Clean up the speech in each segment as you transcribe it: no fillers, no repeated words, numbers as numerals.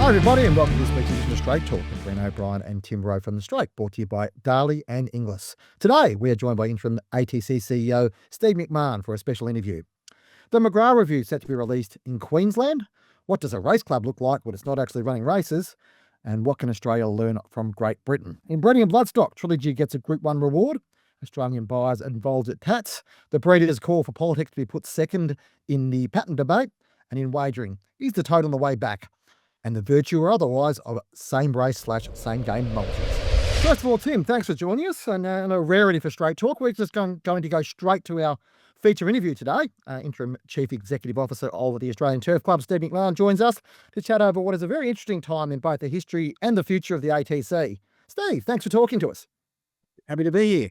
Hi everybody and welcome to this week's edition of Straight Talk with Bren O'Brien and Tim Rowe from The Straight, brought to you by Darley and Inglis. Today we are joined by interim ATC CEO Steve McMahon for a special interview. The McGrath review is set to be released in Queensland. What does a race club look like when it's not actually running races? And what can Australia learn from Great Britain? In Breeding and Bloodstock, Trilogy gets a Group 1 reward. Australian buyers involved at Tatts. The breeders call for politics to be put second in the patent debate. And in wagering, is the Tote on the way back? And the virtue or otherwise of same race / same game multis. First of all, Tim, thanks for joining us. And a rarity for Straight Talk. We're just going to go straight to our feature interview today. Interim Chief Executive Officer of the Australian Turf Club, Steve McMahon, joins us to chat over what is a very interesting time in both the history and the future of the ATC. Steve, thanks for talking to us. Happy to be here.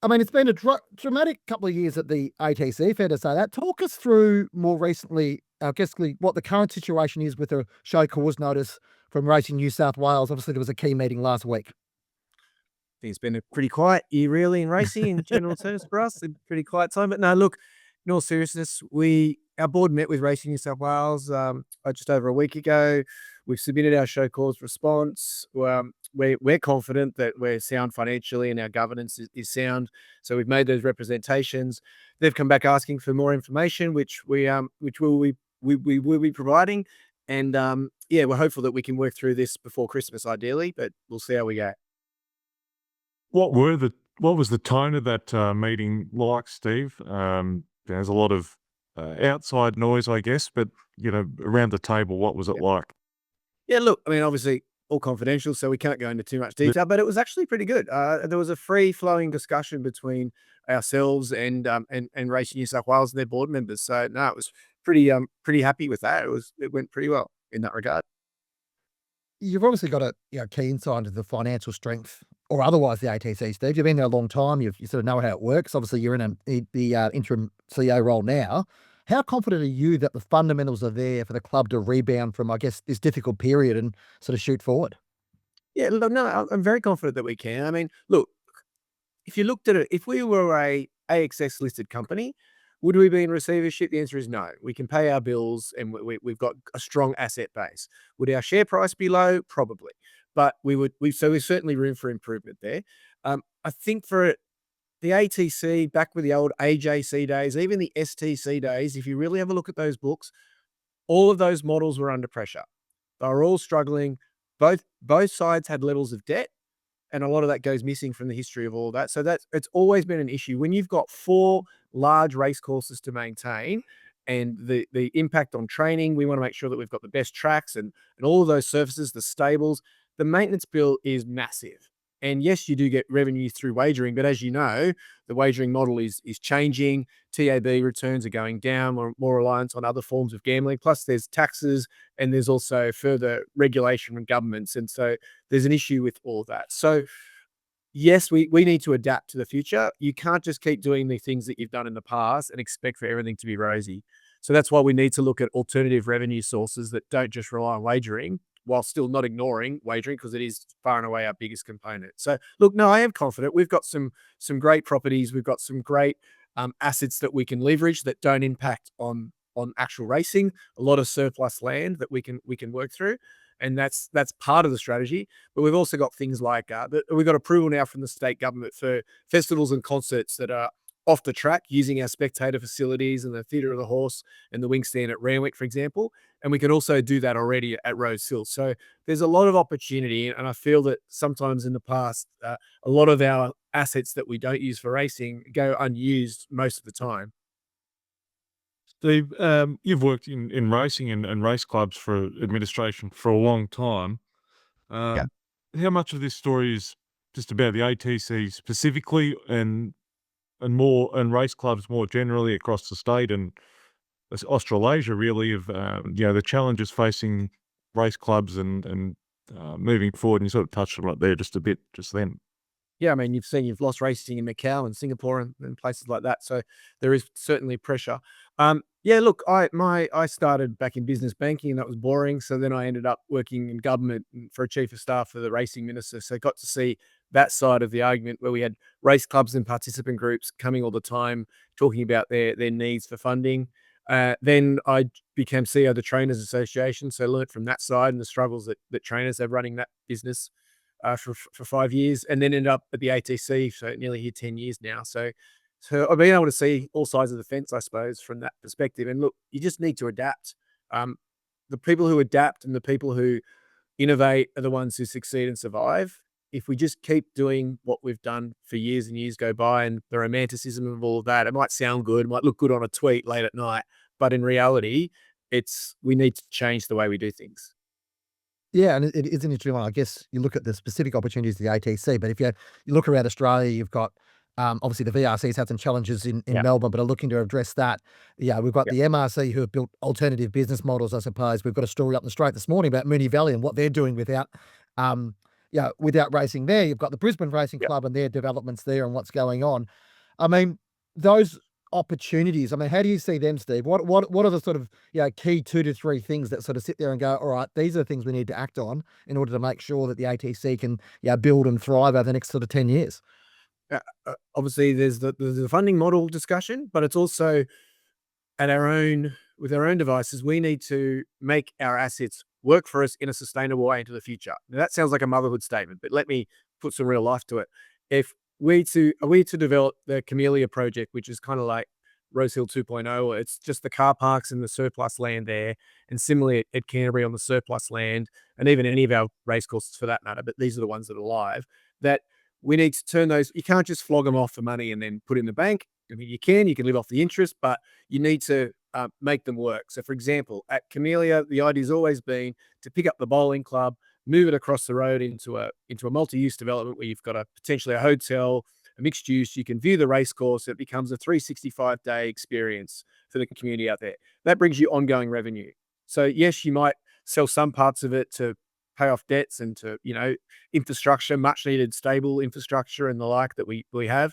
I mean, it's been a dramatic couple of years at the ATC, fair to say that. Talk us through more recently, I guess, what the current situation is with a show cause notice from Racing New South Wales. Obviously, there was a key meeting last week. I think it's been a pretty quiet year, really, in racing in general terms for us. A pretty quiet time. But no, look, in all seriousness, our board met with Racing New South Wales just over a week ago. We've submitted our show cause response. We're confident that we're sound financially and our governance is sound. So we've made those representations. They've come back asking for more information, which we will be providing. And we're hopeful that we can work through this before Christmas, ideally, but we'll see how we go. What was the tone of that meeting like, Steve? There's a lot of outside noise, I guess, but around the table, what was it like? Yeah, look, I mean, obviously all confidential, so we can't go into too much detail, but it was actually pretty good. There was a free-flowing discussion between ourselves and Racing New South Wales and their board members. So no, it was pretty happy with that. It went pretty well in that regard. You've obviously got a key insight into the financial strength or otherwise the ATC, Steve. You've been there a long time. You sort of know how it works. Obviously, you're in the interim CEO role now. How confident are you that the fundamentals are there for the club to rebound from, I guess, this difficult period and sort of shoot forward? Yeah, look, no, I'm very confident that we can. I mean, look, if you looked at it, if we were a ASX listed company, would we be in receivership? The answer is no. We can pay our bills and we've got a strong asset base. Would our share price be low? Probably. But there's certainly room for improvement there. I think for the ATC, back with the old AJC days, even the STC days, if you really have a look at those books, all of those models were under pressure. They were all struggling. Both sides had levels of debt, and a lot of that goes missing from the history of all that. So it's always been an issue. When you've got 4 large race courses to maintain and the impact on training, we want to make sure that we've got the best tracks and all of those surfaces, the stables. The maintenance bill is massive. And yes, you do get revenue through wagering, but as you know, the wagering model is changing. TAB returns are going down, more reliance on other forms of gambling. Plus there's taxes and there's also further regulation from governments. And so there's an issue with all of that. So yes, we need to adapt to the future. You can't just keep doing the things that you've done in the past and expect for everything to be rosy. So that's why we need to look at alternative revenue sources that don't just rely on wagering, while still not ignoring wagering, because it is far and away our biggest component. So look, no, I am confident. We've got some great properties. We've got some great assets that we can leverage that don't impact on actual racing. A lot of surplus land that we can work through. And that's part of the strategy. But we've also got things like we've got approval now from the state government for festivals and concerts that are off the track, using our spectator facilities and the Theatre of the Horse and the wing stand at Randwick, for example. And we can also do that already at Rosehill. So there's a lot of opportunity. And I feel that sometimes in the past, a lot of our assets that we don't use for racing go unused most of the time. Steve, you've worked in racing and race clubs for administration for a long time. Yeah. How much of this story is just about the ATC specifically and race clubs more generally across the state and Australasia, really, of the challenges facing race clubs and moving forward? And you sort of touched on it there just a bit just then. Yeah, I mean, you've lost racing in Macau and Singapore and places like that. So there is certainly pressure. Look, I started back in business banking and that was boring. So then I ended up working in government for a chief of staff for the racing minister. So I got to see that side of the argument where we had race clubs and participant groups coming all the time, talking about their needs for funding. Then I became CEO of the Trainers Association, so learnt from that side and the struggles that trainers have running that business for 5 years, and then ended up at the ATC, so nearly here 10 years now. So I've been able to see all sides of the fence, I suppose, from that perspective. And look, you just need to adapt. The people who adapt and the people who innovate are the ones who succeed and survive. If we just keep doing what we've done for years and years go by, and the romanticism of all of that, it might sound good, it might look good on a tweet late at night, but in reality, we need to change the way we do things. Yeah, and it is an interesting one. I guess you look at the specific opportunities of the ATC, but if you look around Australia, you've got obviously the VRC's had some challenges in Yeah. Melbourne, but are looking to address that. Yeah, we've got Yeah. the MRC who have built alternative business models, I suppose. We've got a story up the straight this morning about Moonee Valley and what they're doing without racing there. You've got the Brisbane Racing Yeah. Club and their developments there and what's going on. I mean, those opportunities, I mean, how do you see them, Steve? What are the sort of key 2 to 3 things that sort of sit there and go, all right, these are the things we need to act on in order to make sure that the ATC can build and thrive over the next sort of 10 years? Obviously, there's the funding model discussion, but it's also with our own devices, we need to make our assets work for us in a sustainable way into the future. Now, that sounds like a motherhood statement, but let me put some real life to it. If we to develop the Camellia project, which is kind of like Rosehill 2.0, it's just the car parks and the surplus land there, and similarly at Canterbury on the surplus land, and even any of our racecourses for that matter, but these are the ones that are live, that we need to turn those. You can't just flog them off for money and then put in the bank. I mean, you can live off the interest, but you need to make them work. So, for example, at Camellia, the idea's always been to pick up the bowling club, move it across the road into a multi-use development where you've got potentially a hotel, a mixed use. You can view the race course. It becomes a 365-day experience for the community out there. That brings you ongoing revenue. So, yes, you might sell some parts of it to pay off debts and to, infrastructure, much needed stable infrastructure and the like that we have.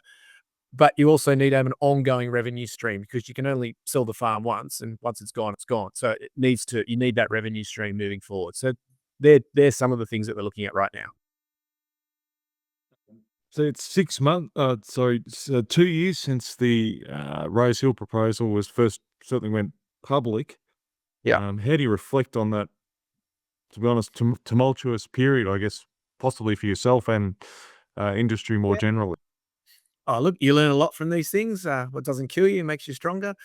But you also need to have an ongoing revenue stream because you can only sell the farm once, and once it's gone, it's gone. So you need that revenue stream moving forward. So they're some of the things that we're looking at right now. So it's 6 months, 2 years since the Rosehill proposal was first certainly went public. Yeah. How do you reflect on that, to be honest, tumultuous period, I guess, possibly for yourself and industry more generally? Oh, look, you learn a lot from these things. What doesn't kill you makes you stronger.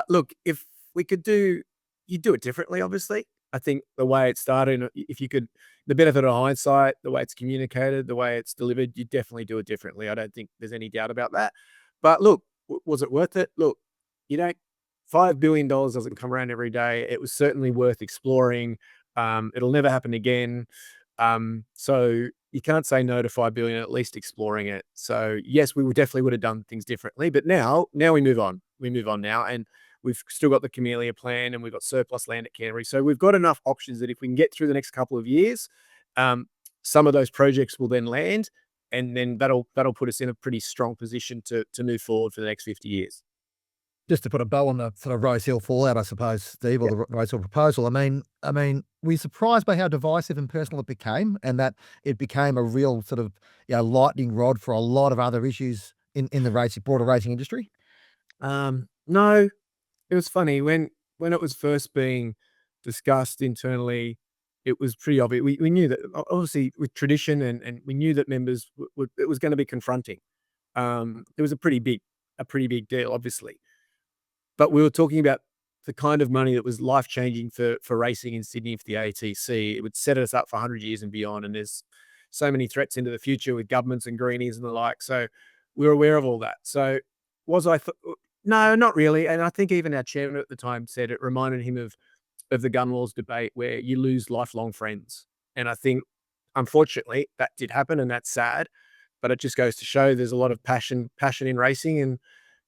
Look, if we could you'd do it differently, obviously. I think the way it started, if you could, the benefit of hindsight, the way it's communicated, the way it's delivered, you definitely do it differently. I don't think there's any doubt about that. But look, was it worth it? Look, $5 billion doesn't come around every day. It was certainly worth exploring. It'll never happen again. So you can't say no to 5 billion, at least exploring it. So yes, we definitely would have done things differently, but now we move on. We move on now, and we've still got the Camellia plan, and we've got surplus land at Canterbury. So we've got enough options that if we can get through the next couple of years, some of those projects will then land, and then that'll put us in a pretty strong position to move forward for the next 50 years. Just to put a bow on the sort of Rosehill fallout, I suppose, Steve, or the Rosehill proposal. I mean, were you surprised by how divisive and personal it became, and that it became a real sort of lightning rod for a lot of other issues in the broader racing industry? No, it was funny when it was first being discussed internally. It was pretty obvious. We knew that obviously with tradition, and we knew that members it was going to be confronting. It was a pretty big deal, obviously. But we were talking about the kind of money that was life-changing for racing in Sydney for the ATC. It would set us up for 100 years and beyond, and there's so many threats into the future with governments and greenies and the like. So we were aware of all that. So no, not really. And I think even our chairman at the time said it reminded him of the gun laws debate where you lose lifelong friends. And I think, unfortunately, that did happen, and that's sad. But it just goes to show there's a lot of passion in racing, and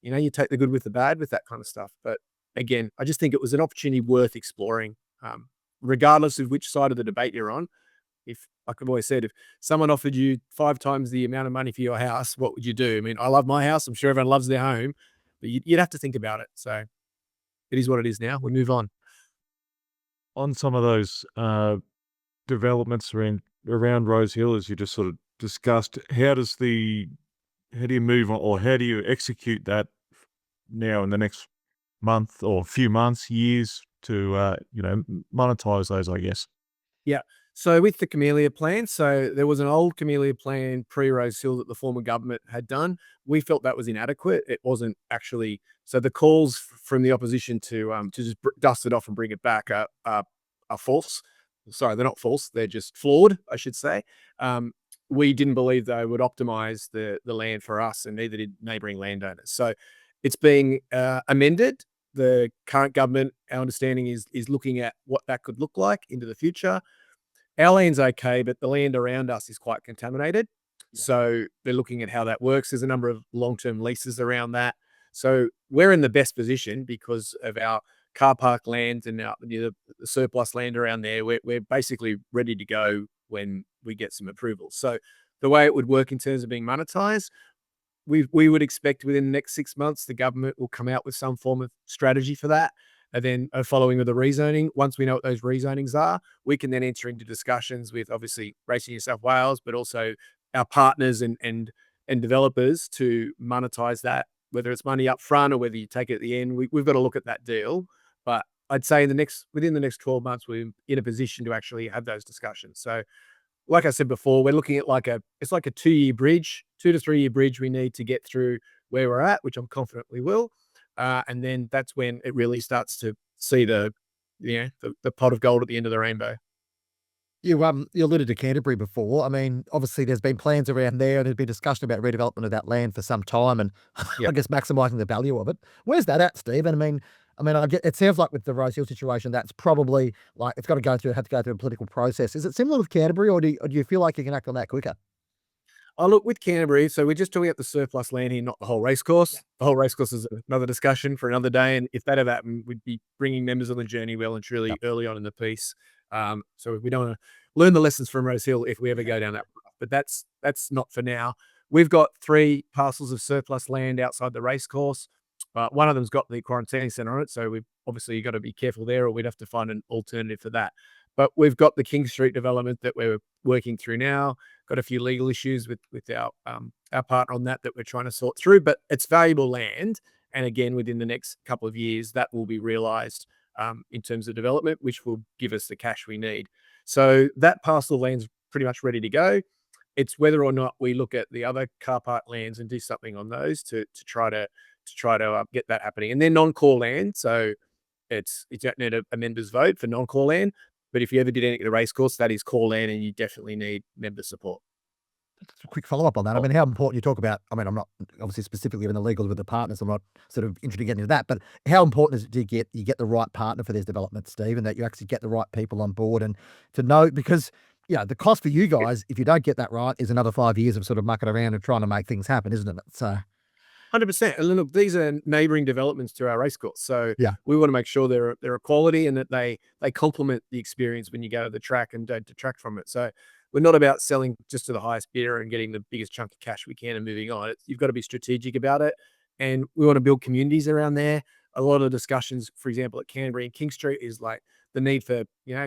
you take the good with the bad with that kind of stuff. But again, I just think it was an opportunity worth exploring, regardless of which side of the debate you're on. Like I've always said, if someone offered you 5 times the amount of money for your house, what would you do? I mean, I love my house. I'm sure everyone loves their home, but you'd have to think about it. So it is what it is now. We move on. On some of those developments around Rosehill, as you just sort of discussed, how do you move on, or how do you execute that now in the next month or few months, years to monetize those, I guess. Yeah. So with the Camellia plan, so there was an old Camellia plan pre-Rosehill that the former government had done. We felt that was inadequate. It wasn't actually. So the calls from the opposition to just dust it off and bring it back are false. Sorry, they're not false. They're just flawed, I should say. We didn't believe they would optimize the land for us, and neither did neighbouring landowners. So it's being amended. The current government, our understanding is looking at what that could look like into the future. Our land's okay, but the land around us is quite contaminated. Yeah. So they're looking at how that works. There's a number of long-term leases around that. So we're in the best position because of our car park land and the surplus land around there. We're basically ready to go when we get some approvals. So the way it would work in terms of being monetized, we would expect within the next 6 months, the government will come out with some form of strategy for that. And then following with the rezoning, once we know what those rezonings are, we can then enter into discussions with obviously Racing New South Wales, but also our partners and developers to monetize that, whether it's money up front or whether you take it at the end. We've got to look at that deal. But I'd say within the next 12 months, we're in a position to actually have those discussions. So like I said before, we're looking at it's like a 2-year bridge, 2 to 3 year bridge we need to get through where we're at, which I'm confident we will. And then that's when it really starts to see the pot of gold at the end of the rainbow. You alluded to Canterbury before. I mean, obviously there's been plans around there and there's been discussion about redevelopment of that land for some time and Yep. I guess maximising the value of it. Where's that at, Steve? And it sounds like with the Rosehill situation, that's probably like it's got to have to go through a political process. Is it similar with Canterbury, or do you feel like you can act on that quicker? Oh, look, with Canterbury, so we're just talking about the surplus land here, not the whole racecourse. Yeah. The whole racecourse is another discussion for another day. And if that ever happened, we'd be bringing members on the journey well and truly Yep. early on in the piece. So we don't want to learn the lessons from Rosehill if we ever go down that path. But that's not for now. We've got 3 parcels of surplus land outside the racecourse. One of them's got the quarantine centre on it, so we've obviously got to be careful there, or we'd have to find an alternative for that. But we've got the King Street development that we're working through now. Got a few legal issues with our partner on that we're trying to sort through. But it's valuable land, and again, within the next couple of years, that will be realised in terms of development, which will give us the cash we need. So that parcel of land's pretty much ready to go. It's whether or not we look at the other car park lands and do something on those to try to get that happening. And they're non-core land, so you don't need a member's vote for non-core land. But if you ever did anything at the racecourse, that is core land, and you definitely need member support. Just a quick follow-up on that. I mean, how important you talk about, I'm not obviously specifically in the legals with the partners, I'm not sort of interested in getting into that, but how important is it to get the right partner for these developments, Steve, and that you actually get the right people on board and to know, because the cost for you guys, if you don't get that right, is another 5 years of sort of mucking around and trying to make things happen, isn't it? So 100%. And look, these are neighbouring developments to our racecourse, so Yeah. we want to make sure they're a quality and that they complement the experience when you go to the track and don't detract from it. So we're not about selling just to the highest bidder and getting the biggest chunk of cash we can and moving on. You've got to be strategic about it, and we want to build communities around there. A lot of discussions, for example, at Canterbury and King Street, is like the need for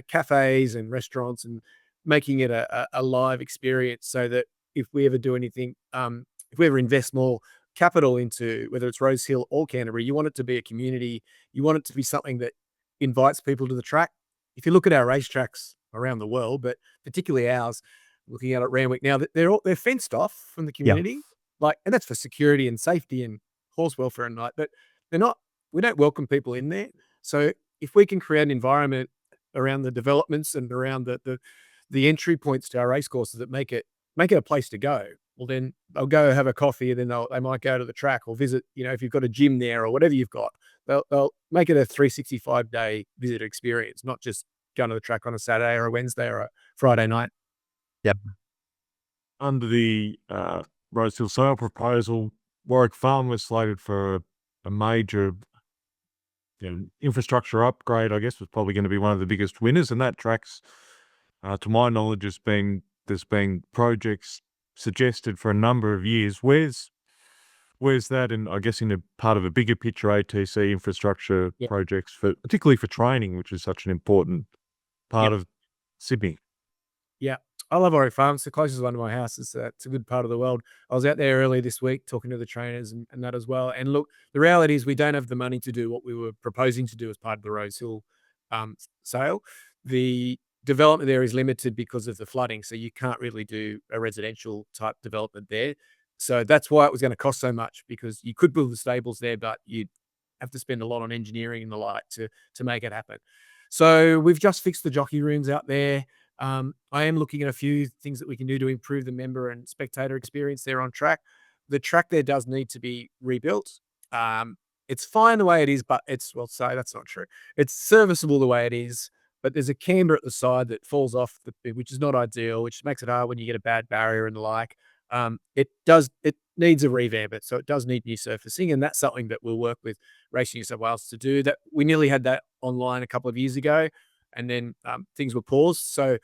cafes and restaurants and making it a live experience, so that if we ever do anything, if we ever invest more capital into whether it's Rosehill or Canterbury, you want it to be a community. You want it to be something that invites people to the track. If you look at our racetracks around the world, but particularly ours, looking out at Randwick now, they're fenced off from the community, and that's for security and safety and horse welfare and night. But they're not. We don't welcome people in there. So if we can create an environment around the developments and around the entry points to our racecourses that make it a place to go, well, then they'll go have a coffee, and then they might go to the track or visit, if you've got a gym there or whatever you've got, they'll make it a 365-day visitor experience, not just going to the track on a Saturday or a Wednesday or a Friday night. Yep. Under the Rosehill sale proposal, Warwick Farm was slated for a major infrastructure upgrade. I guess was probably going to be one of the biggest winners, and that track's, to my knowledge, there's been projects suggested for a number of years. Where's that? And I guess in a part of a bigger picture, ATC infrastructure projects particularly for training, which is such an important part of Sydney. Yeah. I love Warwick Farm. It's the closest one to my house. It's a good part of the world. I was out there earlier this week talking to the trainers and that as well. And look, the reality is we don't have the money to do what we were proposing to do as part of the Rosehill sale. The development there is limited because of the flooding, so you can't really do a residential type development there. So that's why it was going to cost so much, because you could build the stables there, but you'd have to spend a lot on engineering and the like to make it happen. So we've just fixed the jockey rooms out there. I am looking at a few things that we can do to improve the member and spectator experience there on track. The track there does need to be rebuilt. It's fine the way it is, but that's not true. It's serviceable the way it is, but there's a camber at the side that falls off, which is not ideal, which makes it hard when you get a bad barrier and the like. It needs a revamp, so it does need new surfacing, and that's something that we'll work with Racing New South Wales to do. That we nearly had that online a couple of years ago, and then things were paused. So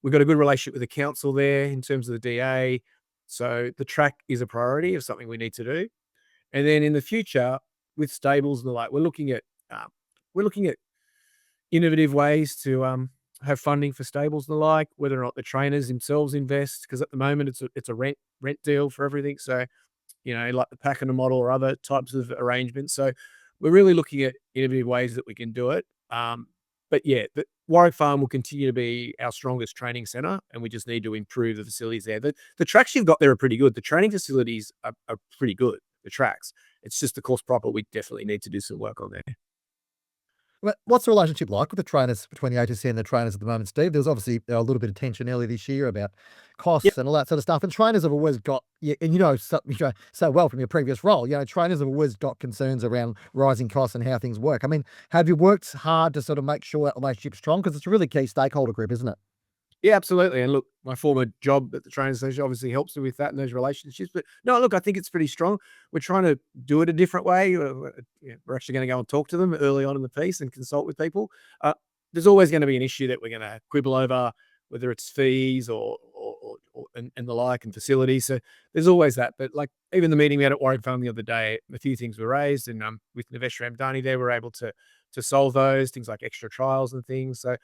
we've got a good relationship with the council there in terms of the DA. So the track is a priority of something we need to do. And then in the future, with stables and the like, we're looking at innovative ways to have funding for stables and the like, whether or not the trainers themselves invest, because at the moment it's a rent deal for everything. So, like the Packer model or other types of arrangements. So we're really looking at innovative ways that we can do it. But yeah, the Warwick Farm will continue to be our strongest training centre, and we just need to improve the facilities there. The tracks you've got there are pretty good. The training facilities are pretty good, the tracks. It's just the course proper. We definitely need to do some work on there. What's the relationship like with the trainers, between the ATC and the trainers at the moment, Steve? There was obviously a little bit of tension earlier this year about costs and all that sort of stuff. And trainers have always got, and so well from your previous role, trainers have always got concerns around rising costs and how things work. I mean, have you worked hard to sort of make sure that relationship's strong? Because it's a really key stakeholder group, isn't it? Yeah, absolutely. And look, my former job at the Trainers Association obviously helps me with that and those relationships. But no, look, I think it's pretty strong. We're trying to do it a different way. We're actually going to go and talk to them early on in the piece and consult with people. There's always going to be an issue that we're going to quibble over, whether it's fees or and the like, and facilities. So there's always that. But like even the meeting we had at Warwick Farm the other day, a few things were raised, and with Nivesh Ramdani there, we're able to solve those things, like extra trials and things. So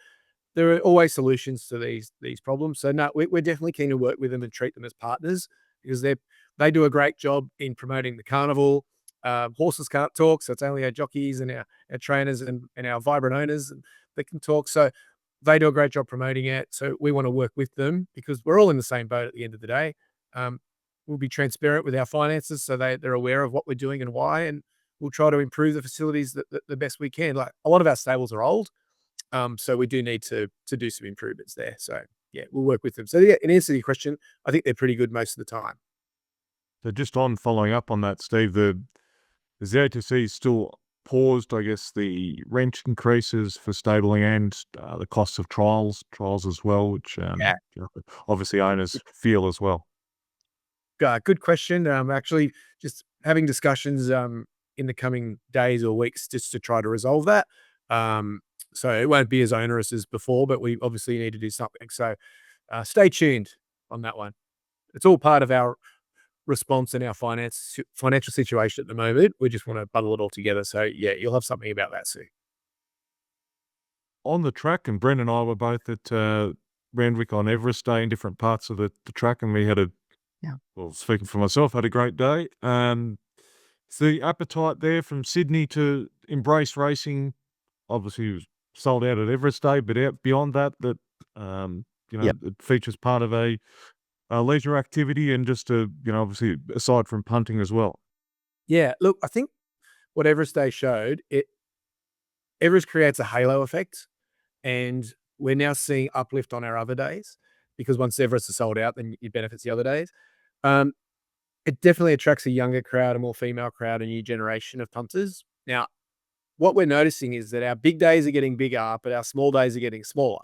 there are always solutions to these problems. So no, we're definitely keen to work with them and treat them as partners, because they do a great job in promoting the carnival. Horses can't talk, so it's only our jockeys and our trainers and our vibrant owners that can talk. So they do a great job promoting it. So we want to work with them, because we're all in the same boat at the end of the day. We'll be transparent with our finances, so they're aware of what we're doing and why, and we'll try to improve the facilities the best we can. Like, a lot of our stables are old. So we do need to do some improvements there. So yeah, we'll work with them. So yeah, in answer to your question, I think they're pretty good most of the time. So just on following up on that, Steve, the ATC still paused, I guess, the rent increases for stabling and the costs of trials as well, which obviously owners feel as well. Good question. Actually, just having discussions in the coming days or weeks just to try to resolve that. So it won't be as onerous as before, but we obviously need to do something. So stay tuned on that one. It's all part of our response and our financial situation at the moment. We just want to bundle it all together. So yeah, you'll have something about that soon. On the track, and Bren and I were both at Randwick on Everest Day in different parts of the track, and we had well, speaking for myself, had a great day. The appetite there from Sydney to embrace racing, obviously was sold out at Everest Day, but out beyond that, it features part of a leisure activity, and just obviously aside from punting as well. Yeah, look, I think what Everest Day showed, Everest creates a halo effect, and we're now seeing uplift on our other days, because once Everest is sold out, then it benefits the other days. It definitely attracts a younger crowd, a more female crowd, a new generation of punters. Now, what we're noticing is that our big days are getting bigger, but our small days are getting smaller.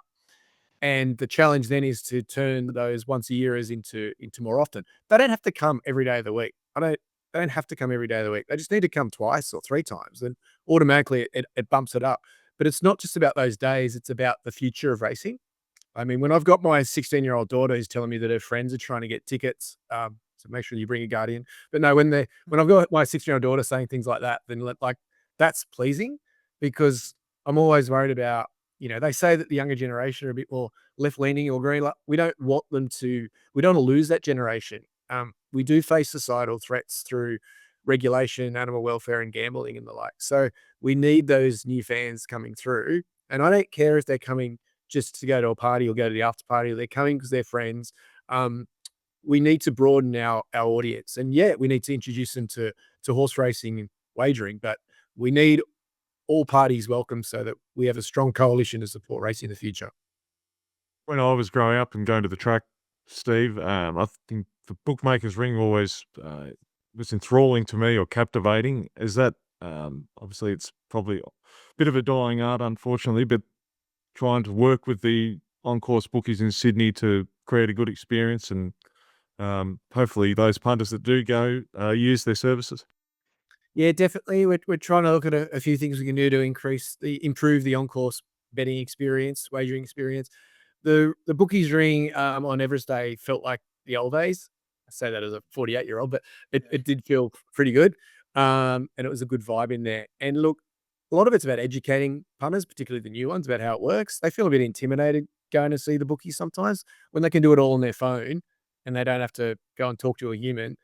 And the challenge then is to turn those once a yearers into more often. They don't have to come every day of the week. They don't have to come every day of the week. They just need to come twice or three times, and automatically it bumps it up. But it's not just about those days. It's about the future of racing. I mean, when I've got my 16-year-old daughter who's telling me that her friends are trying to get tickets, so make sure you bring a guardian. But no, when I've got my 16-year-old daughter saying things like that, then that's pleasing, because I'm always worried about, they say that the younger generation are a bit more left-leaning or green. Like, we don't want them to. We don't want to lose that generation. We do face societal threats through regulation, animal welfare, and gambling and the like. So we need those new fans coming through. And I don't care if they're coming just to go to a party or go to the after party, or they're coming because they're friends. We need to broaden our audience. And yeah, we need to introduce them to horse racing and wagering, but we need all parties welcome so that we have a strong coalition to support racing in the future. When I was growing up and going to the track, Steve, I think the bookmaker's ring always was enthralling to me or captivating. Is that obviously it's probably a bit of a dying art, unfortunately, but trying to work with the on-course bookies in Sydney to create a good experience, and hopefully those punters that do go use their services. Yeah, definitely. We're trying to look at a few things we can do to improve the on-course betting experience, wagering experience. The bookies ring on Everest Day felt like the old days. I say that as a 48-year-old, but it did feel pretty good. And it was a good vibe in there. And look, a lot of it's about educating punters, particularly the new ones, about how it works. They feel a bit intimidated going to see the bookies sometimes when they can do it all on their phone and they don't have to go and talk to a human.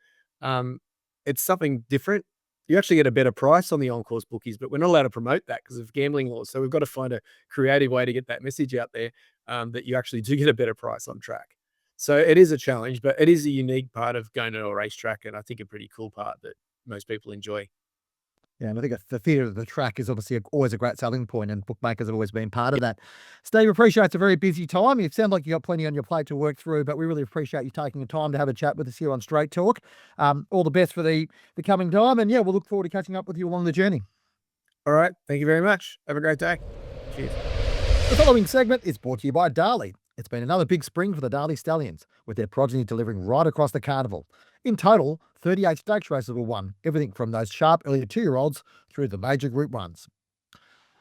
It's something different. You actually get a better price on the on-course bookies, but we're not allowed to promote that because of gambling laws. So we've got to find a creative way to get that message out there, that you actually do get a better price on track. So it is a challenge, but it is a unique part of going to a racetrack, and I think a pretty cool part that most people enjoy. Yeah, and I think the theatre of the track is obviously always a great selling point, and bookmakers have always been part of that. Steve, appreciate it's a very busy time. You sound like you got plenty on your plate to work through, but we really appreciate you taking the time to have a chat with us here on Straight Talk. All the best for the coming time, and yeah, we'll look forward to catching up with you along the journey. All right. Thank you very much. Have a great day. Cheers. The following segment is brought to you by Darley. It's been another big spring for the Darley Stallions, with their progeny delivering right across the carnival. In total, 38 stakes races were won, everything from those sharp early 2-year-olds through the major Group 1s.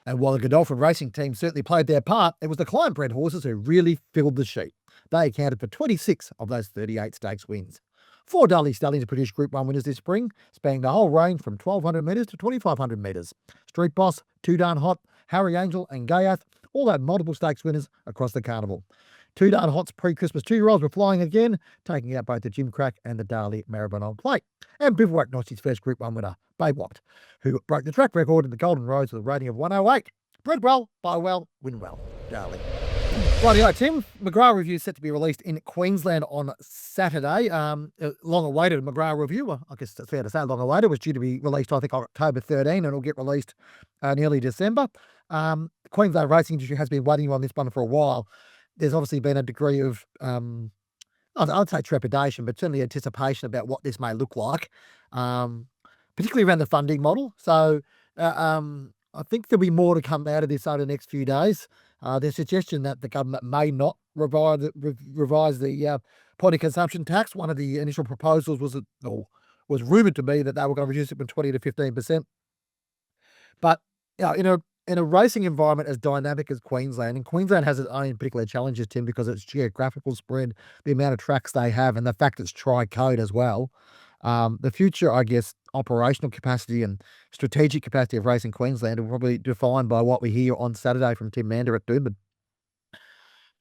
And while the Godolphin racing team certainly played their part, it was the client-bred horses who really filled the sheet. They accounted for 26 of those 38 stakes wins. 4 Darley Stallions produced Group 1 winners this spring, spanning the whole range from 1,200 metres to 2,500 metres. Street Boss, Too Darn Hot, Harry Angel and Gayath all had multiple stakes winners across the carnival. Too Darn Hot's pre-Christmas 2-year-olds were flying again, taking out both the Jim Crack and the Darley Maribon on plate. And Bivouac notched his first Group 1 winner, Baywapt, who broke the track record in the Golden Roads with a rating of 108. Bred well, buy well, win well. Darley. Rightio, Tim. McGrath review is set to be released in Queensland on Saturday. Long-awaited McGrath review, well, I guess it's fair to say long-awaited, was due to be released, I think, October 13, and it'll get released in early December. The Queensland racing industry has been waiting on this one for a while. There's obviously been a degree of, I'd say trepidation, but certainly anticipation about what this may look like, particularly around the funding model. So I think there'll be more to come out of this over the next few days. There's suggestion that the government may not revise the point of consumption tax. One of the initial proposals was rumoured to be that they were going to reduce it from 20 to 15%. But in a racing environment as dynamic as Queensland, and Queensland has its own particular challenges, Tim, because it's geographical spread, the amount of tracks they have, and the fact it's tri-code as well. The future, I guess, operational capacity and strategic capacity of racing Queensland will probably be defined by what we hear on Saturday from Tim Mander at Doomben.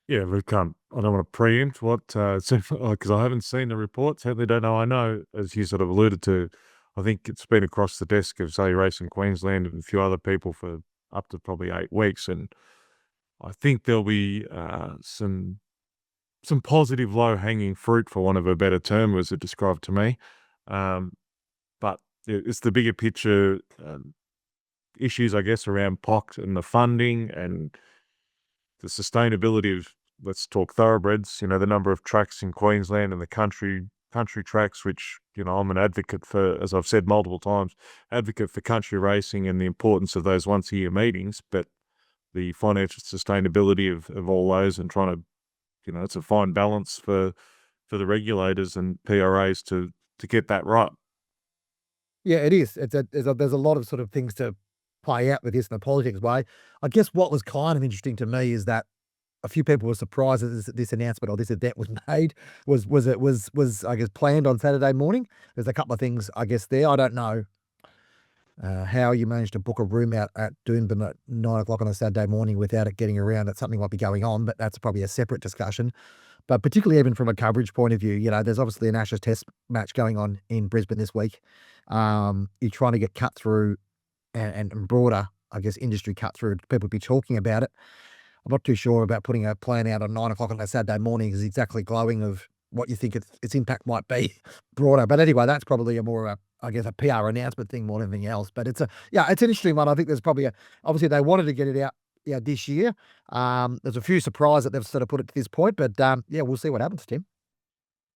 Yeah, I don't want to preempt what, because I haven't seen the report. Certainly don't know. I know, as you sort of alluded to, I think it's been across the desk of, say, Racing Queensland and a few other people for up to probably 8 weeks. And I think there'll be some positive low-hanging fruit, for want of a better term, was it described to me. But it's the bigger picture issues, I guess, around POC and the funding and the sustainability of, let's talk thoroughbreds, the number of tracks in Queensland and the country tracks, which, I'm an advocate for, as I've said multiple times, advocate for country racing and the importance of those once-a-year meetings, but the financial sustainability of all those, and trying to, it's a fine balance for the regulators and PRAs to get that right. Yeah, it is. There's a lot of sort of things to play out with this in the politics way. I guess what was kind of interesting to me is that a few people were surprised that this announcement or this event was made. Was I guess planned on Saturday morning. There's a couple of things I guess there. I don't know How you managed to book a room out at Doonbin at 9 o'clock on a Saturday morning without it getting around that something might be going on, but that's probably a separate discussion. But particularly even from a coverage point of view, there's obviously an Ashes Test match going on in Brisbane this week. You're trying to get cut through and broader, I guess, industry cut through. People be talking about it. I'm not too sure about putting a plan out at 9 o'clock on a Saturday morning is exactly glowing of what you think its impact might be broader. But anyway, that's probably a more, I guess, a PR announcement thing more than anything else. But it's an interesting one. I think there's probably obviously they wanted to get it out this year. There's a few surprises that they've sort of put it to this point, but we'll see what happens, Tim.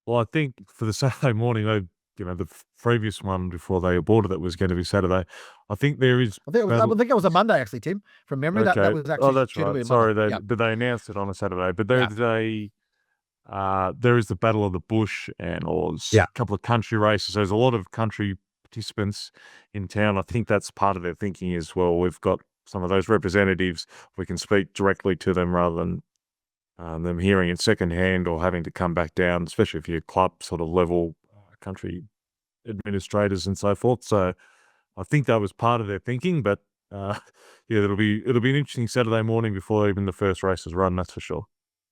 Well, I think for the Saturday morning, the previous one before they aborted it was going to be Saturday. I think there is. I think it was a Monday actually, Tim. From memory, that was actually. That's right. Sorry, but they announced it on a Saturday. But there's there is the Battle of the Bush or a couple of country races. There's a lot of country participants in town. I think that's part of their thinking as well. We've got some of those representatives. We can speak directly to them rather than them hearing it secondhand or having to come back down, especially if you're club sort of level country administrators and so forth. So I think that was part of their thinking. But it'll be an interesting Saturday morning before even the first race is run. That's for sure.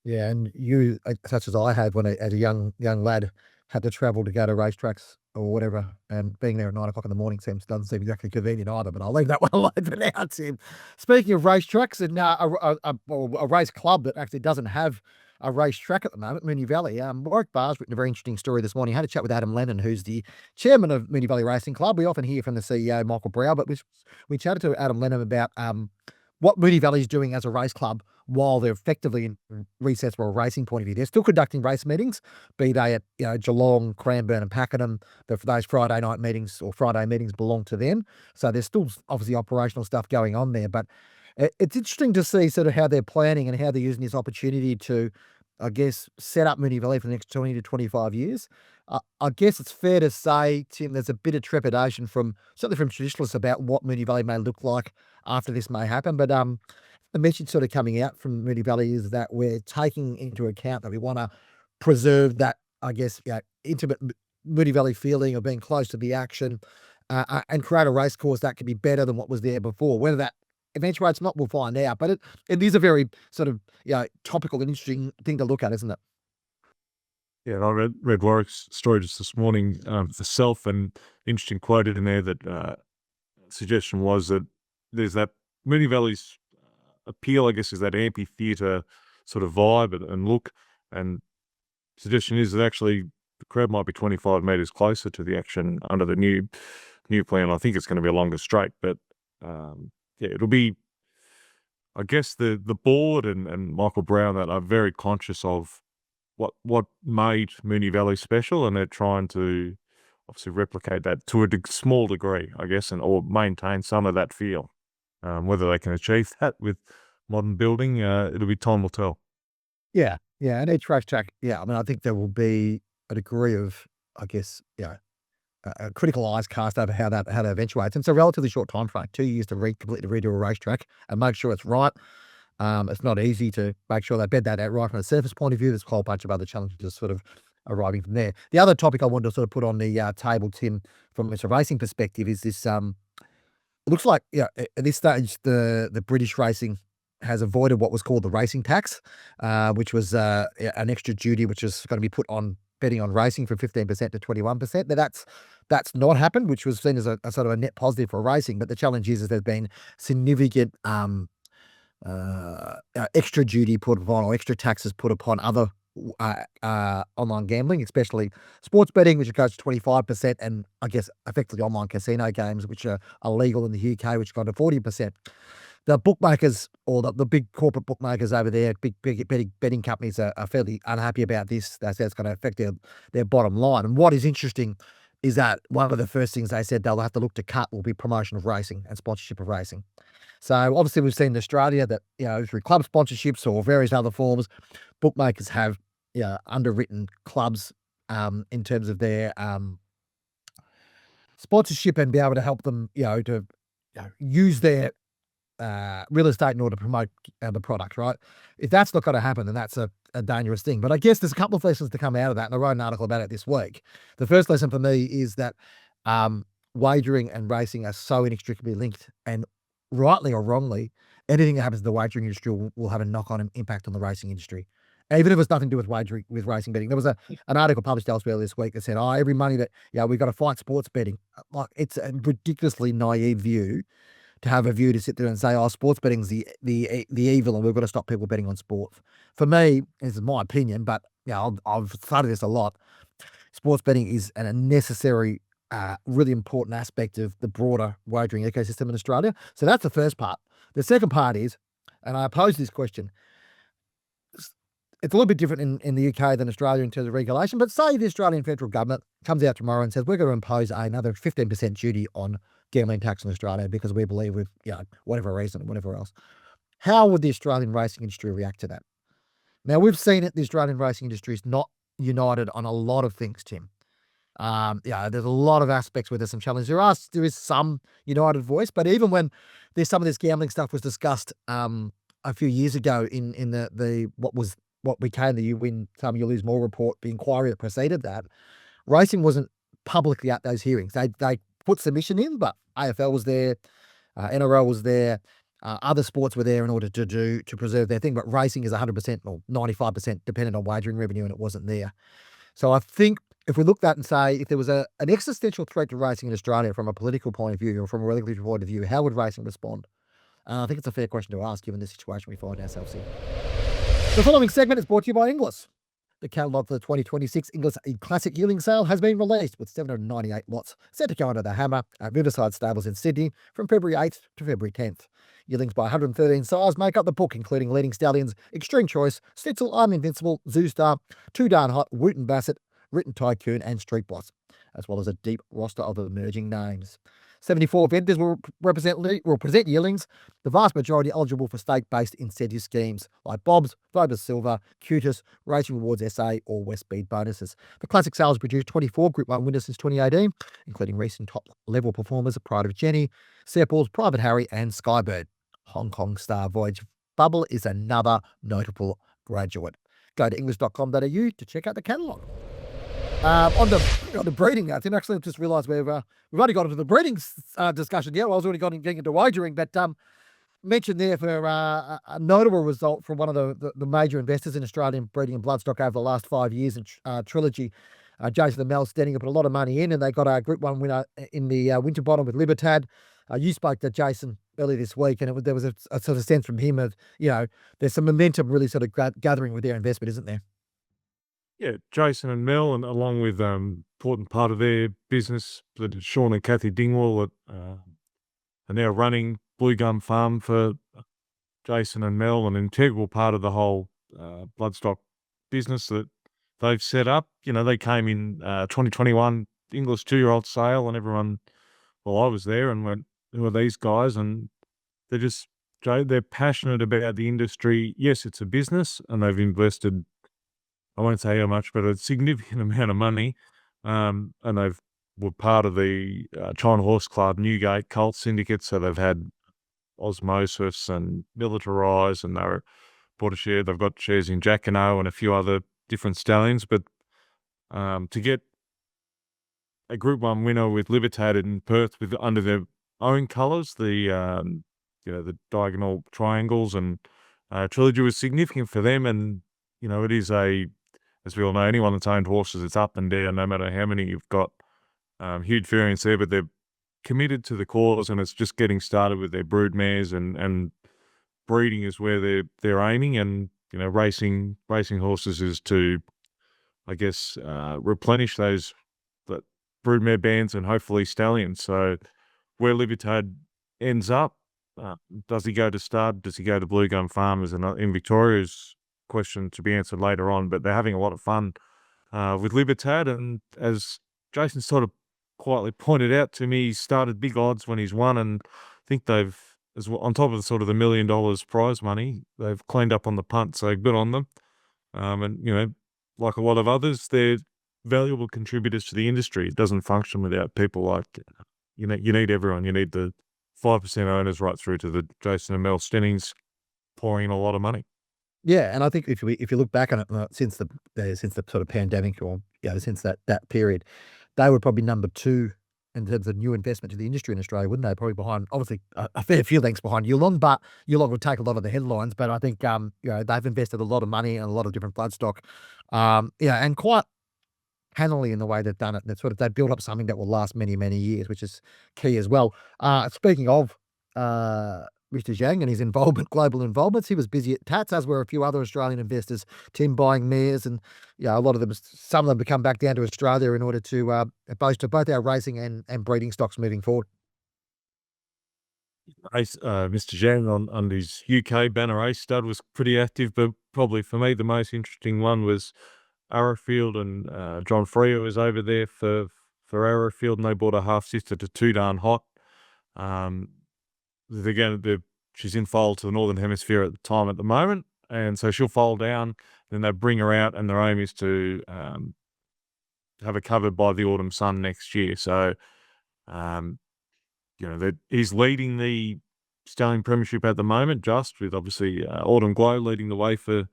Yeah, and you, such as I had when as a young lad, had to travel to go to racetracks or whatever, and being there at 9 o'clock in the morning doesn't seem exactly convenient either. But I'll leave that one alone for now, Tim. Speaking of racetracks, and a race club that actually doesn't have a racetrack at the moment, Moonee Valley. Warwick Bar's written a very interesting story this morning. I had a chat with Adam Lennon, who's the chairman of Moonee Valley Racing Club. We often hear from the CEO, Michael Brow, but we chatted to Adam Lennon about what Moonee Valley is doing as a race club while they're effectively in recess from a racing point of view. They're still conducting race meetings, be they at Geelong, Cranbourne and Pakenham. Those Friday night meetings or Friday meetings belong to them. So there's still obviously operational stuff going on there. But it's interesting to see sort of how they're planning and how they're using this opportunity to, I guess, set up Moonee Valley for the next 20 to 25 years. I guess it's fair to say, Tim, there's a bit of trepidation certainly from traditionalists about what Moonee Valley may look like after this may happen. But the message sort of coming out from Moonee Valley is that we're taking into account that we want to preserve that, I guess, intimate Moonee Valley feeling of being close to the action and create a race course that could be better than what was there before. Whether that eventuates or not, we'll find out. But it is a very sort of topical and interesting thing to look at, isn't it? Yeah, and I read Warwick's story just this morning myself, and interesting quote in there that suggestion was that there's that Moonee Valley's appeal, I guess, is that amphitheatre sort of vibe and look, and suggestion is that actually the crowd might be 25 metres closer to the action under the new plan. I think it's going to be a longer straight, but it'll be, I guess, the board and Michael Brown that are very conscious of what made Moonee Valley special, and they're trying to obviously replicate that to a small degree, I guess, or maintain some of that feel. Whether they can achieve that with modern building, it'll be time will tell. Yeah, and each racetrack, I mean, I think there will be a degree of, I guess, a critical eyes cast over how that eventuates. And it's a relatively short time frame, 2 years to completely redo a racetrack and make sure it's right. It's not easy to make sure they bed that out right from a surface point of view. There's a whole bunch of other challenges sort of arriving from there. The other topic I wanted to sort of put on the table, Tim, from a racing perspective is this. It looks like at this stage the British racing has avoided what was called the racing tax, which was an extra duty which is going to be put on betting on racing from 15% to 21%. Now that's not happened, which was seen as a sort of a net positive for racing. But the challenge is there's been significant extra duty put upon or extra taxes put upon other online gambling, especially sports betting, which goes to 25%, and I guess effectively online casino games, which are illegal in the UK, which go to 40%. The bookmakers or the big corporate bookmakers over there, big betting companies are fairly unhappy about this. They say it's going to affect their bottom line. And what is interesting is that one of the first things they said they'll have to look to cut will be promotion of racing and sponsorship of racing. So obviously we've seen in Australia that, through club sponsorships or various other forms, bookmakers have underwritten clubs in terms of their sponsorship and be able to help them, to use their real estate in order to promote the product, right? If that's not going to happen, then that's a dangerous thing. But I guess there's a couple of lessons to come out of that, and I wrote an article about it this week. The first lesson for me is that wagering and racing are so inextricably linked, and rightly or wrongly, anything that happens to the wagering industry will have a knock-on impact on the racing industry. Even if it's nothing to do with wagering, with racing betting. There was an article published elsewhere this week that said, every money that, we've got to fight sports betting. Like, it's a ridiculously naive view to have a view to sit there and say, sports betting's the evil and we've got to stop people betting on sports. For me, this is my opinion, but I've studied this a lot. Sports betting is a necessary, really important aspect of the broader wagering ecosystem in Australia. So that's the first part. The second part is, and I pose this question, it's a little bit different in the UK than Australia in terms of regulation, but say the Australian federal government comes out tomorrow and says, we're going to impose another 15% duty on gambling tax in Australia because we believe with, whatever reason, whatever else. How would the Australian racing industry react to that? Now, we've seen it, the Australian racing industry is not united on a lot of things, Tim. There's a lot of aspects where there's some challenges. There is some united voice, but even when there's some of this gambling stuff was discussed a few years ago in the what became the You Win Some, You Lose More report, the inquiry that preceded that, racing wasn't publicly at those hearings. They put submission in, but AFL was there, NRL was there, other sports were there in order to preserve their thing. But racing is 100% or 95% dependent on wagering revenue, and it wasn't there. So I think if we look at that and say, if there was an existential threat to racing in Australia from a political point of view or from a regulatory point of view, how would racing respond? I think it's a fair question to ask given the situation we find ourselves in. The following segment is brought to you by Inglis. The catalogue for the 2026 Inglis Classic Yearling Sale has been released with 798 lots set to go under the hammer at Riverside Stables in Sydney from February 8th to February 10th. Yearlings by 113 size make up the book, including leading stallions Extreme Choice, Stitzel, I'm Invincible, Zoostar, Too Darn Hot, Wooten Bassett, Written Tycoon and Street Boss, as well as a deep roster of emerging names. 74 vendors will present yearlings, the vast majority eligible for stake-based incentive schemes like Bob's, Vobus Silver, Cutis, Racing Rewards SA or West Speed bonuses. The Classic Sale has produced 24 Group 1 winners since 2018, including recent top-level performers of Pride of Jenny, Sepples, Private Harry and Skybird. Hong Kong Star Voyage Bubble is another notable graduate. Go to english.com.au to check out the catalogue. On the breeding, I actually I've just realised we've only got into the breeding discussion. I was already getting into wagering, but mentioned there for a notable result from one of the major investors in Australian breeding and bloodstock over the last 5 years in Trilogy. Jason and Mel Stenning have put a lot of money in, and they got a Group 1 winner in the Winterbottom with Libertad. You spoke to Jason earlier this week, and there was a sort of sense from him of, there's some momentum really sort of gathering with their investment, isn't there? Yeah, Jason and Mel, and along with important part of their business, Sean and Kathy Dingwall are now running Blue Gum Farm for Jason and Mel, an integral part of the whole bloodstock business that they've set up. They came in 2021 English 2-year-old sale, and everyone, I was there and went, who are these guys? And they're passionate about the industry. Yes, it's a business, and they've invested, I won't say how much, but a significant amount of money. And were part of the China Horse Club, Newgate, Colt Syndicate. So they've had Osmosis and Militarize, and they bought a share. They've got shares in Jacquinot and a few other different stallions. But to get a Group 1 winner with Libertad in Perth under their own colours, the diagonal triangles, and Trilogy was significant for them. And it is as we all know, anyone that's owned horses, it's up and down, no matter how many you've got. Huge variance there, but they're committed to the cause, and it's just getting started with their brood mares, and breeding is where they're aiming, and racing horses is to, I guess, replenish those broodmare bands and hopefully stallions. So where Libertad ends up, does he go to stud? Does he go to Blue Gum Farm in Victoria's question to be answered later on? But they're having a lot of fun with Libertad, and as Jason sort of quietly pointed out to me, he started big odds when he's won, and I think they've, as well, on top of sort of the $1 million prize money, they've cleaned up on the punt, so good on them. And like a lot of others, they're valuable contributors to the industry. It doesn't function without people like, you need everyone. You need the 5% owners right through to the Jason and Mel Stennings pouring in a lot of money. Yeah, and I think if you look back on it since the sort of pandemic, or since that period, they were probably number 2 in terms of new investment to the industry in Australia, wouldn't they? Probably behind, obviously, a fair few lengths behind Yulong, but Yulong would take a lot of the headlines. But I think, they've invested a lot of money and a lot of different bloodstock, and quite handily in the way they've done it. They've built up something that will last many, many years, which is key as well. Speaking of Mr. Zhang and his global involvements, he was busy at Tatts, as were a few other Australian investors, Tim, buying mares, and a lot of them, some of them, come back down to Australia in order to both our racing and breeding stocks moving forward. Mr. Zhang on his UK banner Ace stud was pretty active, but probably for me the most interesting one was Arrowfield, and John Freer was over there for Arrowfield, and they bought a half sister to Too Darn Hot. She's in foal to the Northern Hemisphere at the time at the moment, and so she'll foal down. Then they bring her out, and their aim is to have her covered by the Autumn Sun next year. So, he's leading the Stallion Premiership at the moment, just with obviously Autumn Glow leading the way for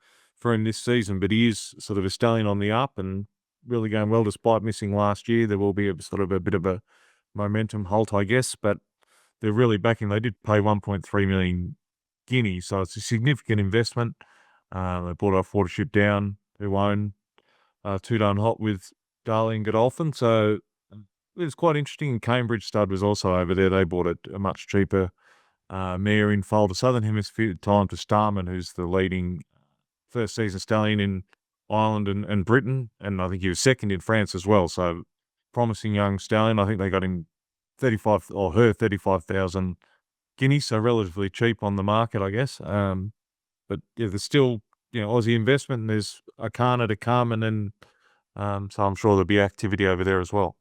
him this season. But he is sort of a stallion on the up and really going well despite missing last year. There will be a bit of a momentum halt, I guess, but they're really backing. They did pay 1.3 million guineas, so it's a significant investment. They bought off Watership Down, who own Too Darn Hot with Darling Godolphin. So it was quite interesting. And Cambridge Stud was also over there. They bought a much cheaper mare in foal to Southern Hemisphere time to Starman, who's the leading first season stallion in Ireland and Britain, and I think he was second in France as well. So promising young stallion. I think they got him 35,000 guineas, so relatively cheap on the market, I guess. But there's still Aussie investment, and there's Arcana to come, and then so I'm sure there'll be activity over there as well.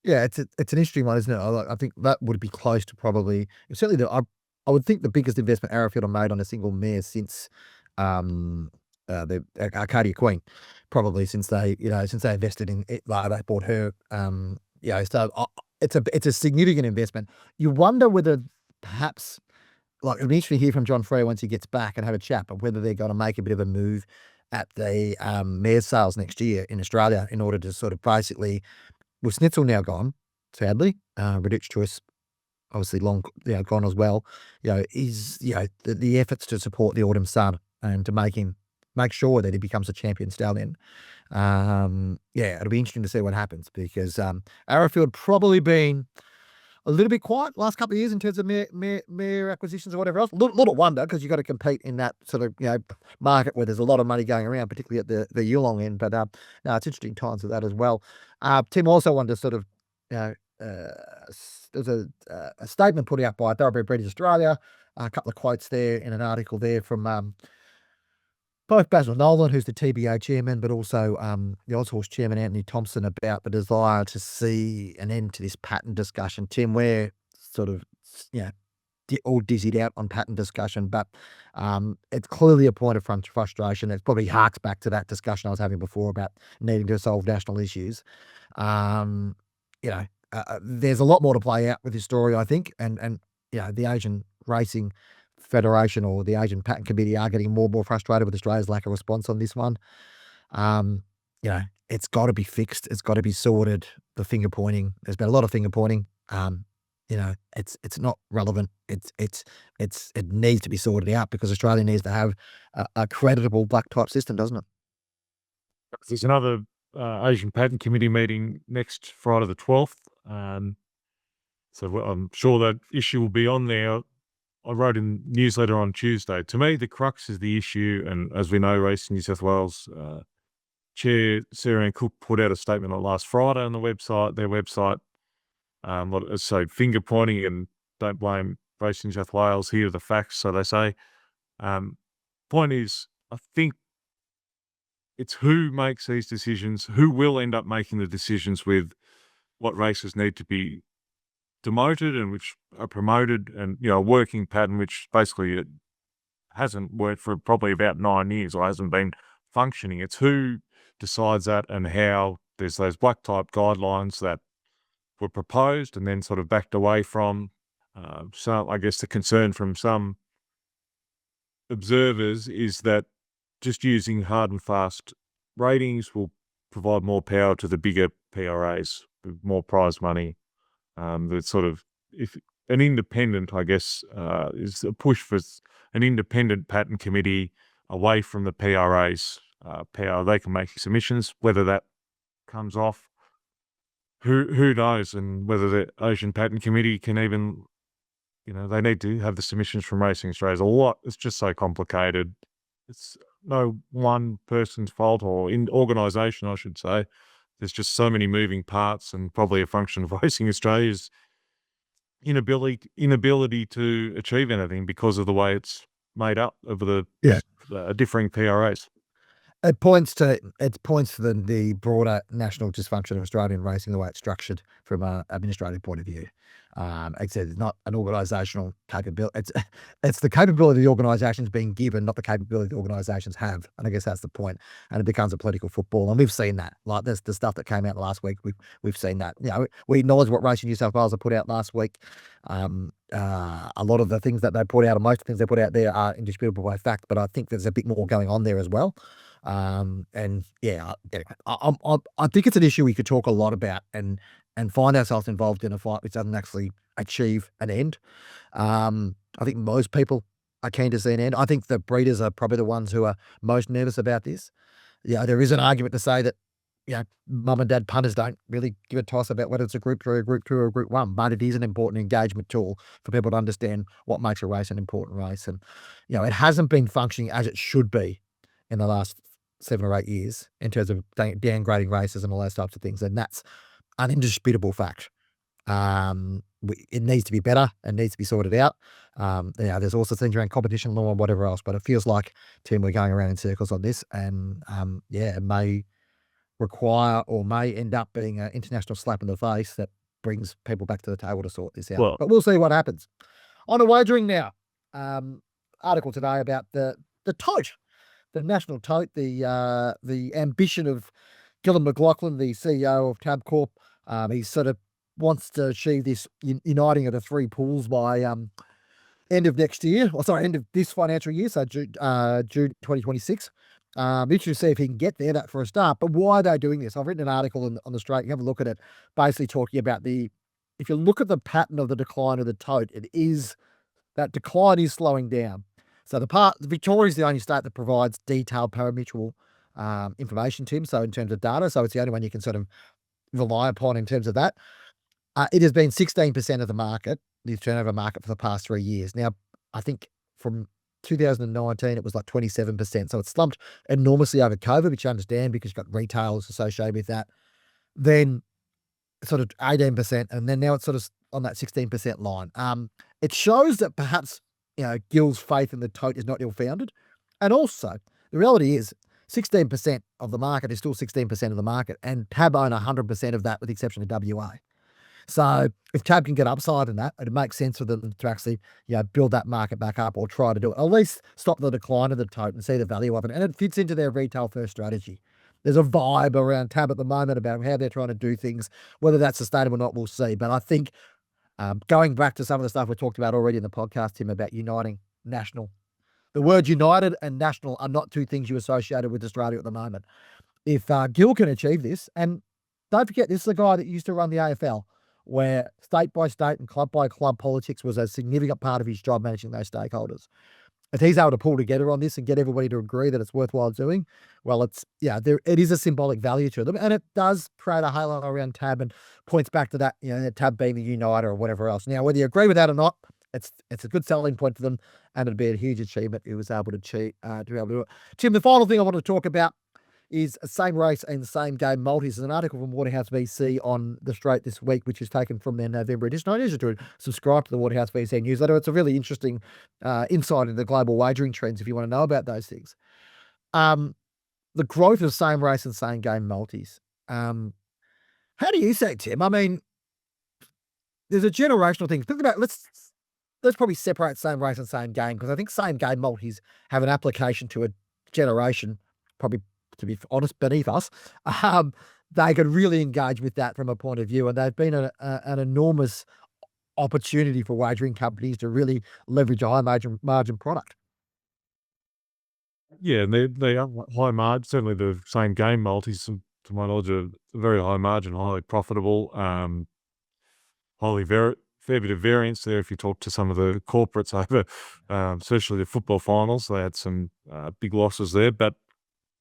Yeah, it's an interesting one, isn't it? I think that would be close to probably certainly I would think the biggest investment Arrowfield have made on a single mare since the Arcadia Queen, probably since they invested in it, like they bought her. So it's a significant investment. You wonder whether perhaps, like, it'd be interesting to hear from John Freer once he gets back and have a chat, but whether they're going to make a bit of a move at the mare sales next year in Australia in order to sort of basically, with Snitzel now gone, sadly, Reduced Choice obviously long gone as well. Is the efforts to support the Autumn Sun and to make sure that he becomes a champion stallion. It'll be interesting to see what happens, because Arrowfield probably been a little bit quiet last couple of years in terms of mare acquisitions or whatever else. Little wonder, because you've got to compete in that sort of market where there's a lot of money going around, particularly at the Yulong end. But no, it's interesting times with that as well. Tim also wanted to sort of there's a statement put out by Thoroughbred Breeders Australia, a couple of quotes there in an article there from both Basil Nolan, who's the TBA chairman, but also the Ozhorse chairman, Anthony Thompson, about the desire to see an end to this patent discussion. Tim, we're sort of all dizzied out on patent discussion, but it's clearly a point of frustration. It probably harks back to that discussion I was having before about needing to solve national issues. There's a lot more to play out with this story, I think, and the Asian Racing Federation or the Asian Patent Committee are getting more and more frustrated with Australia's lack of response on this one. It's got to be fixed. It's got to be sorted. The finger pointing. There's been a lot of finger pointing. It's not relevant. It needs to be sorted out, because Australia needs to have a creditable black type system, doesn't it? There's another Asian Patent Committee meeting next Friday the 12th. So I'm sure that issue will be on there. I wrote in newsletter on Tuesday. To me, the crux is the issue, and as we know, Racing New South Wales Chair Sarah Ann Cook put out a statement on last Friday on their website. So finger pointing, and don't blame Racing New South Wales, here are the facts, so they say. Point is, I think it's who makes these decisions, who will end up making the decisions with what races need to be demoted and which are promoted, and a working pattern which basically it hasn't worked for probably about 9 years or hasn't been functioning. It's who decides that, and how. There's those black type guidelines that were proposed and then sort of backed away from. So I guess the concern from some observers is that just using hard and fast ratings will provide more power to the bigger PRAs with more prize money. that sort of, if an independent, I guess, is a push for an independent patent committee away from the PRA's power. They can make submissions. Whether that comes off, who knows, and whether the Asian Patent Committee can even, they need to have the submissions from Racing Australia. There's a lot. It's just so complicated. It's no one person's fault, or in organisation, I should say. There's just so many moving parts, and probably a function of Racing Australia's inability to achieve anything because of the way it's made up of the differing PRAs. It points to the broader national dysfunction of Australian racing, the way it's structured from an administrative point of view. Except it's not an organisational capability. It's the capability the organisations being given, not the capability the organisations have. And I guess that's the point. And it becomes a political football. And we've seen that. Like there's the stuff that came out last week. We've seen that. We acknowledge what Racing New South Wales have put out last week. A lot of the things that they put out, and most of the things they put out there, are indisputable by fact. But I think there's a bit more going on there as well. And yeah, I think it's an issue we could talk a lot about and find ourselves involved in a fight which doesn't actually achieve an end. I think most people are keen to see an end. I think the breeders are probably the ones who are most nervous about this. There is an argument to say that, mum and dad punters don't really give a toss about whether it's a Group 3, a Group 2, or a Group 1, but it is an important engagement tool for people to understand what makes a race an important race. And, it hasn't been functioning as it should be in the last 7 or 8 years in terms of downgrading races and all those types of things. And that's an indisputable fact. It needs to be better and needs to be sorted out. There's also things around competition law and whatever else, but it feels like, Tim, we're going around in circles on this, and it may require or may end up being an international slap in the face that brings people back to the table to sort this out. But we'll see what happens. On to wagering now. Article today about the Tote, the national Tote, the ambition of Gillon McLachlan, the CEO of Tabcorp. He sort of wants to achieve this uniting of the 3 pools by end of next year, end of this financial year, so June 2026. Interested to see if he can get there, that for a start. But why are they doing this? I've written an article on the Straight. You have a look at it, basically talking about if you look at the pattern of the decline of the Tote, that decline is slowing down. So Victoria is the only state that provides detailed parimutuel information, Tim, so in terms of data. So it's the only one you can sort of rely upon in terms of that. It has been 16% of the market, the turnover market, for the past 3 years. Now, I think from 2019, it was like 27%. So it's slumped enormously over COVID, which I understand because you've got retailers associated with that. Then sort of 18%, and then now it's sort of on that 16% line. It shows that perhaps, Gill's faith in the Tote is not ill-founded. And also, the reality is 16% of the market is still 16% of the market, and Tab own 100% of that with the exception of WA. So if Tab can get upside in that, it makes sense for them to actually, build that market back up, or try to do it. At least stop the decline of the Tote and see the value of it. And it fits into their retail first strategy. There's a vibe around Tab at the moment about how they're trying to do things. Whether that's sustainable or not, we'll see. But I think going back to some of the stuff we talked about already in the podcast, Tim, about uniting national. The words united and national are not 2 things you associated with Australia at the moment. If Gill can achieve this, and don't forget, this is a guy that used to run the AFL, where state by state and club by club politics was a significant part of his job, managing those stakeholders. If he's able to pull together on this and get everybody to agree that it's worthwhile doing, well, it is a symbolic value to them, and it does create a halo around Tab and points back to that, Tab being the uniter or whatever else. Now, whether you agree with that or not, it's a good selling point for them, and it'd be a huge achievement if he was able to do it. Tim, the final thing I want to talk about is same race and same game multis. There's an article from Waterhouse VC on the Straight this week, which is taken from their November edition. I need to subscribe to the Waterhouse VC newsletter. It's a really interesting insight into global wagering trends if you want to know about those things. The growth of same race and same game multis. How do you say, Tim? I mean, there's a generational thing. Think about, let's probably separate same race and same game, because I think same game multis have an application to a generation, probably, to be honest, beneath us. They could really engage with that from a point of view, and they've been an enormous opportunity for wagering companies to really leverage a high margin product. Yeah, and they are high margin. Certainly the same game multis, to my knowledge, are very high margin, highly profitable. fair bit of variance there. If you talk to some of the corporates over, especially the football finals, they had some big losses there. But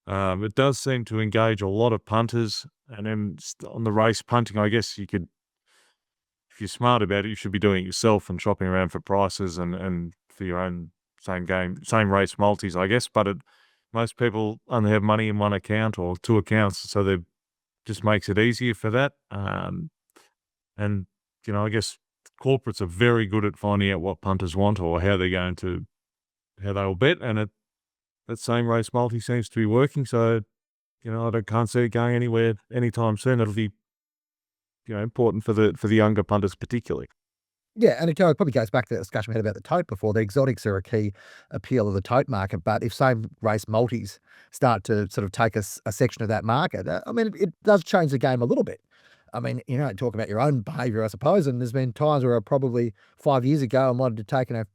it does seem to engage a lot of punters. And then on the race punting, I guess you could, if you're smart about it, you should be doing it yourself and shopping around for prices and for your own same race multis, I guess. But most people only have money in one account or two accounts, so they just makes it easier for that. And I guess corporates are very good at finding out what punters want or how they'll bet, and that same race multi seems to be working. So, I can't see it going anywhere anytime soon. It'll be, important for the younger punters particularly. Yeah, and it probably goes back to the discussion we had about the tote before. The exotics are a key appeal of the tote market, but if same race multis start to sort of take a section of that market, it does change the game a little bit. Talk about your own behaviour, I suppose, and there's been times where probably 5 years ago I wanted to take a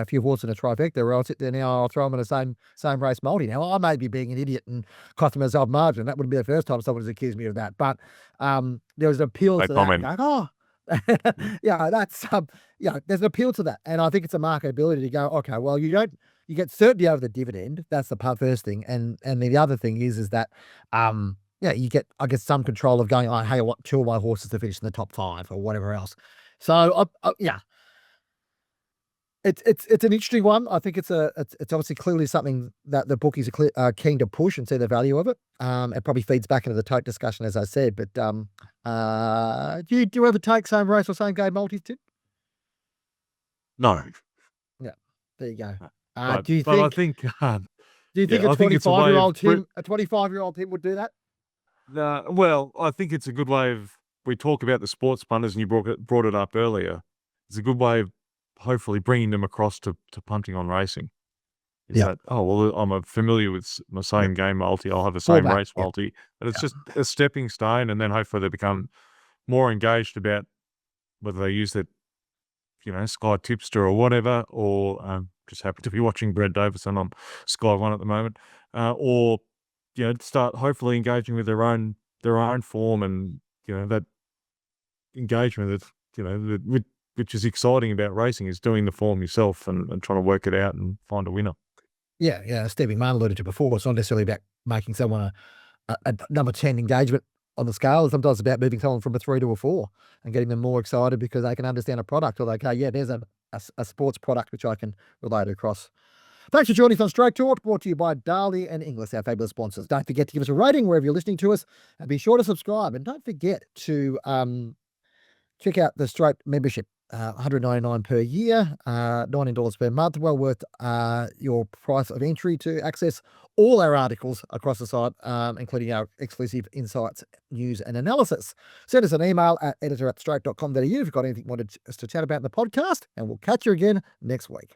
few horses in a trifecta, where I'll sit there now, I'll throw them in the same race multi. Now, I may be being an idiot and costing myself margin. That wouldn't be the first time someone has accused me of that. But there was an appeal to that. Going, there's an appeal to that. And I think it's a market ability to go, okay, well, you get certainty over the dividend. That's the first thing. And the other thing is that, you get, I guess, some control of going, hey, I want 2 of my horses to finish in the top 5 or whatever else. So, It's an interesting one. I think it's obviously clearly something that the bookies are keen to push and see the value of it. It probably feeds back into the tote discussion, as I said. But do you ever take same race or same game multis, Tim? No. Yeah, there you go. I think a 25-year-old Tim would do that? Well, I think it's a good way of. We talk about the sports punters, and you brought it up earlier. It's a good way of hopefully bringing them across to punting on racing. I'm familiar with my same game multi. I'll have the same race multi, but it's just a stepping stone, and then hopefully they become more engaged about whether they use that, Sky Tipster or whatever, or just happen to be watching Brad Davison on Sky One at the moment, or start hopefully engaging with their own form, and that engagement that which is exciting about racing is doing the form yourself and trying to work it out and find a winner. Yeah. Steve McMahon alluded to before, it's not necessarily about making someone a number 10 engagement on the scale. Sometimes it's about moving someone from a 3 to a 4 and getting them more excited because they can understand a product, or they go, there's a sports product which I can relate across. Thanks for joining us on Straight Talk, brought to you by Darley and Inglis, our fabulous sponsors. Don't forget to give us a rating wherever you're listening to us, and be sure to subscribe. And don't forget to check out the Straight membership. $199 per year, $19 per month. Well worth your price of entry to access all our articles across the site, including our exclusive insights, news and analysis. Send us an email at editor@straight.com.au if you've got anything you wanted us to chat about in the podcast, and we'll catch you again next week.